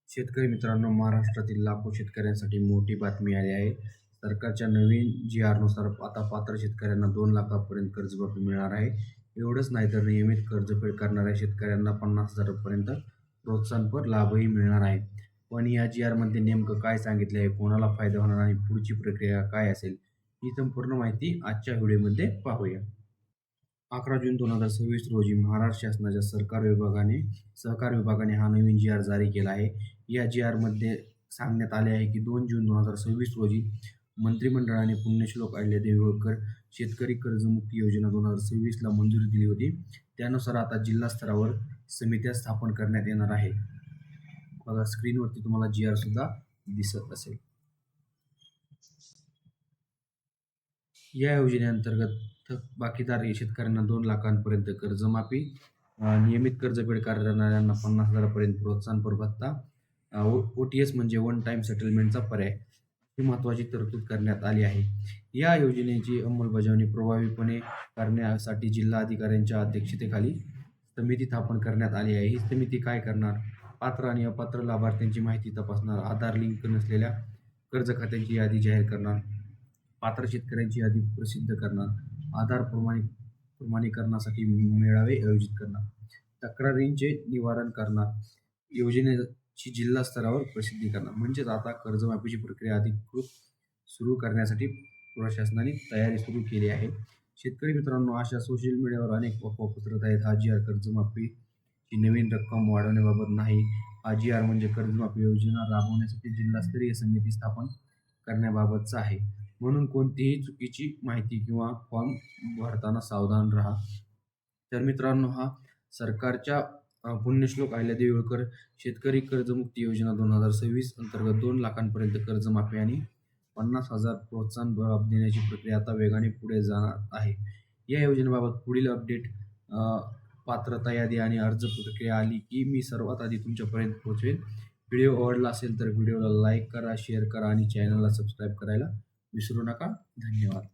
शेतकरी मित्रांनो, महाराष्ट्रातील लाखो शेतकऱ्यांसाठी मोठी बातमी आली आहे. सरकारच्या नवीन जी-आरनुसार आता पात्र शेतकऱ्यांना 2 लाखापर्यंत कर्जमाफी मिळणार आहे. एवढंच नाही तर नियमित कर्जफेड करणाऱ्या शेतकऱ्यांना 50,000 पर्यंत प्रोत्साहनपर लाभही मिळणार आहे. पण या जी-आरमध्ये नेमकं काय सांगितले आहे, कोणाला फायदा होणार आणि पुढची प्रक्रिया काय असेल, ही संपूर्ण माहिती आजच्या व्हिडिओमध्ये पाहूया. 11 जून 2026 रोजी महाराष्ट्र शासनाच्या सहकार विभागाने हा नवीन जी-आर जारी केला आहे. या जी-आरमध्ये सांगण्यात आले आहे की 2 जून 2026 रोजी मंत्रिमंडळाने पुण्यश्लोक अहिल्यादेवी होळकर शेतकरी कर्जमुक्ती योजना 2026 ला मंजुरी दिली होती. त्यानुसार आता जिल्हा स्तरावर समित्या स्थापन करण्यात येणार आहे. बघा, स्क्रीनवरती तुम्हाला जी-आर सुद्धा दिसत असेल. या योजनेअंतर्गत बाकीदार शेतकऱ्यांना 2 लाखांपर्यंत कर्जमाफी, नियमित कर्जफेड करणाऱ्यांना 50,000पर्यंत प्रोत्साहनपर भत्ता, OTS म्हणजे वन टाइम सेटलमेंटचा पर्याय, ही महत्त्वाची तरतूद करण्यात आली आहे. या योजनेची अंमलबजावणी प्रभावीपणे करण्यासाठी जिल्हाधिकाऱ्यांच्या अध्यक्षतेखाली समिती स्थापन करण्यात आली आहे. ही समिती काय करणार? पात्र आणि अपात्र लाभार्थ्यांची माहिती तपासणार, आधार लिंक नसलेल्या कर्ज खात्यांची यादी जाहीर करणार, पात्र शेतकऱ्यांची यादी प्रसिद्ध करणार, आधार प्रमाणीकरणासाठी मेळावे आयोजित करणार, तक्रारींचे निवारण करणार, योजनेची जिल्हा स्तरावर प्रसिद्धी करणार. म्हणजेच आता कर्जमाफीची प्रक्रिया अधिकृत सुरू करण्यासाठी प्रशासनाने तयारी सुरू केली आहे. शेतकरी मित्रांनो, अशा सोशल मीडियावर अनेक अफवा पसरत आहेत. हा जी-आर कर्जमाफीची नवीन रक्कम वाढवण्याबाबत नाही. हा जी-आर म्हणजे कर्जमाफी योजना राबवण्यासाठी जिल्हास्तरीय समिती स्थापन करण्याबाबतचा आहे. म्हणून कोणतीही चुकीची माहिती किंवा फॉर्म भरताना सावधान राहा. तर मित्रांनो, हा सरकारच्या पुण्यश्लोक अहिल्यादेवी होळकर शेतकरी कर्जमुक्ती योजना 2026 अंतर्गत 2 लाखांपर्यंत कर्जमाफी आणि 50,000 प्रोत्साहन देण्याची प्रक्रिया आता वेगाने पुढे जाणार आहे. या योजनेबाबत पुढील अपडेट, पात्रता यादी आणि अर्ज प्रक्रिया आली की मी सर्वात आधी तुमच्यापर्यंत पोहोचवेल. व्हिडिओ आवडला असेल तर व्हिडिओला लाईक करा, शेअर करा आणि चॅनलला सबस्क्राईब करायला विसरू नका. धन्यवाद.